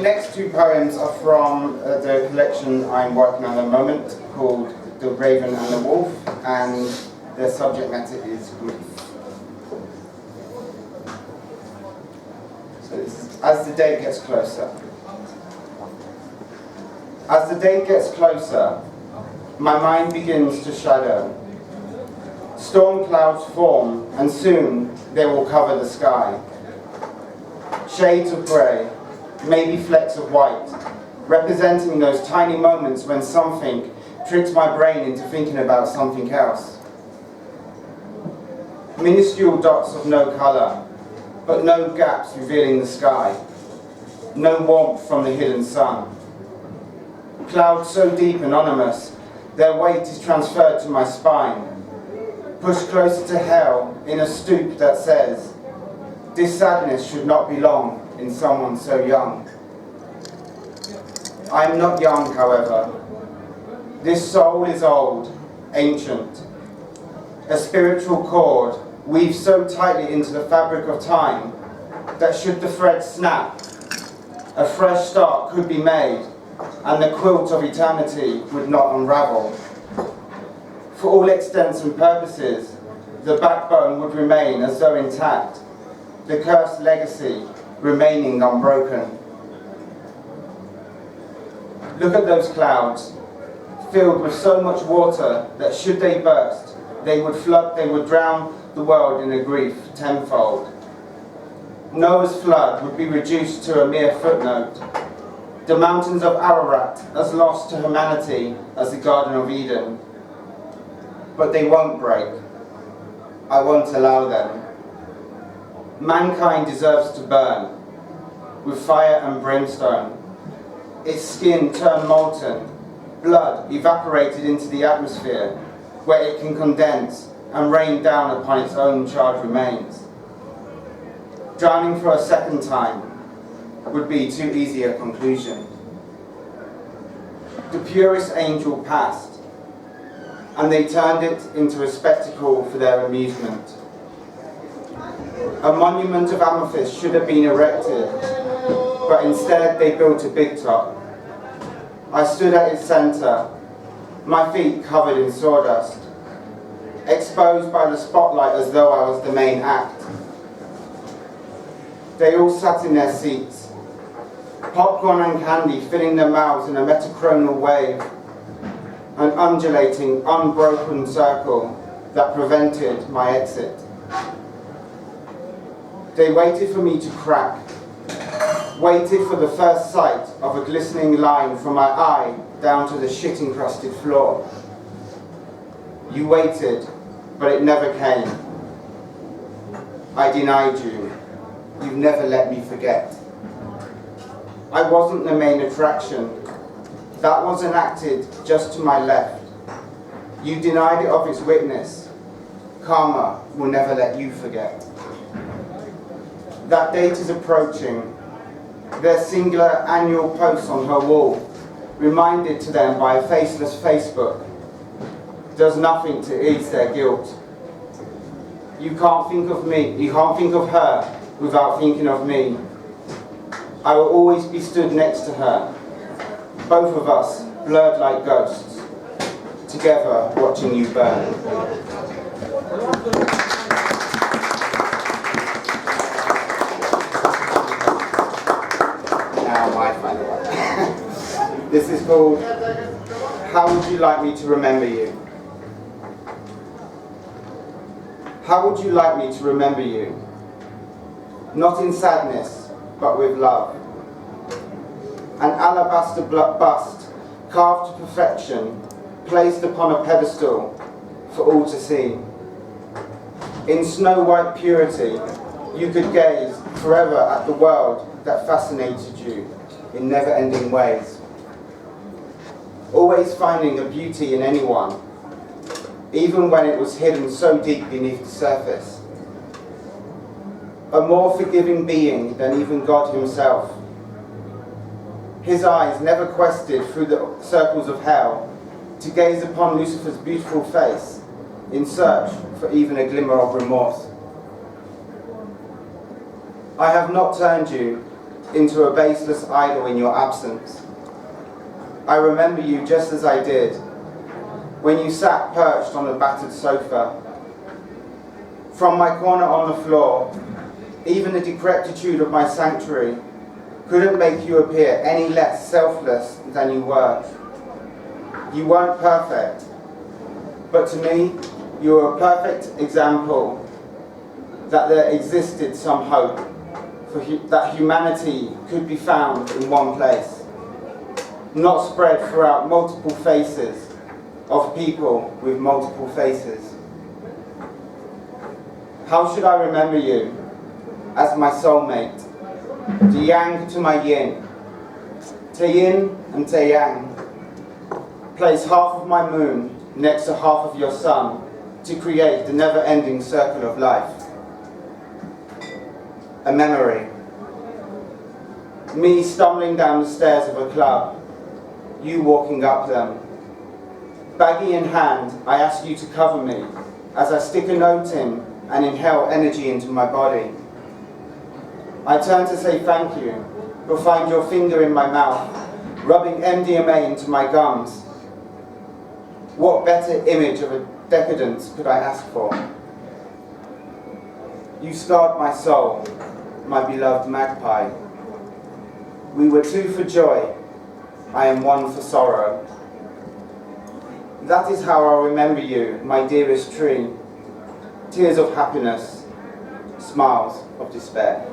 next two poems are from the collection I'm working on at the moment called The Raven and the Wolf, and their subject matter is grief. So this is, as the day gets closer. As the day gets closer, my mind begins to shadow. Storm clouds form, and soon they will cover the sky. Shades of grey, maybe flecks of white, representing those tiny moments when something tricks my brain into thinking about something else. Minuscule dots of no colour, but no gaps revealing the sky. No warmth from the hidden sun. Clouds so deep and anonymous, their weight is transferred to my spine. Pushed closer to hell in a stoop that says, this sadness should not belong in someone so young. I am not young, however. This soul is old, ancient. A spiritual cord weaves so tightly into the fabric of time that should the thread snap, a fresh start could be made, and the quilt of eternity would not unravel. For all extents and purposes, the backbone would remain as though intact, the cursed legacy remaining unbroken. Look at those clouds, filled with so much water that should they burst, they would drown the world in a grief tenfold. Noah's flood would be reduced to a mere footnote. The mountains of Ararat as lost to humanity as the Garden of Eden. But they won't break. I won't allow them. Mankind deserves to burn with fire and brimstone. Its skin turned molten, blood evaporated into the atmosphere, where it can condense and rain down upon its own charred remains. Drowning for a second time would be too easy a conclusion. The purest angel passed, and they turned it into a spectacle for their amusement. A monument of amethyst should have been erected, but instead they built a big top. I stood at its center, my feet covered in sawdust, exposed by the spotlight as though I was the main act. They all sat in their seats, popcorn and candy filling their mouths in a metachronal wave, an undulating, unbroken circle that prevented my exit. They waited for me to crack, waited for the first sight of a glistening line from my eye down to the shit-encrusted floor. You waited, but it never came. I denied you. You've never let me forget. I wasn't the main attraction. That was enacted just to my left. You denied it of its witness. Karma will never let you forget. That date is approaching. Their singular annual post on her wall, reminded to them by a faceless Facebook, does nothing to ease their guilt. You can't think of me, you can't think of her without thinking of me. I will always be stood next to her, both of us blurred like ghosts, together watching you burn. Now my final one. This is called How Would You Like Me to Remember You? How would you like me to remember you? Not in sadness, but with love. An alabaster bust, carved to perfection, placed upon a pedestal for all to see. In snow-white purity, you could gaze forever at the world that fascinated you in never-ending ways. Always finding a beauty in anyone, even when it was hidden so deep beneath the surface. A more forgiving being than even God himself. His eyes never quested through the circles of hell to gaze upon Lucifer's beautiful face in search for even a glimmer of remorse. I have not turned you into a baseless idol in your absence. I remember you just as I did, when you sat perched on a battered sofa. From my corner on the floor, even the decrepitude of my sanctuary couldn't make you appear any less selfless than you were. You weren't perfect, but to me, you were a perfect example that there existed some hope, that humanity could be found in one place, not spread throughout multiple faces of people with multiple faces. How should I remember you? As my soulmate, the yang to my yin, te yin and te yang. Place half of my moon next to half of your sun to create the never-ending circle of life. A memory. Me stumbling down the stairs of a club, you walking up them. Baggie in hand, I ask you to cover me as I stick a note in and inhale energy into my body. I turn to say thank you, but find your finger in my mouth, rubbing MDMA into my gums. What better image of a decadence could I ask for? You scarred my soul, my beloved magpie. We were two for joy, I am one for sorrow. That is how I'll remember you, my dearest tree. Tears of happiness, smiles of despair.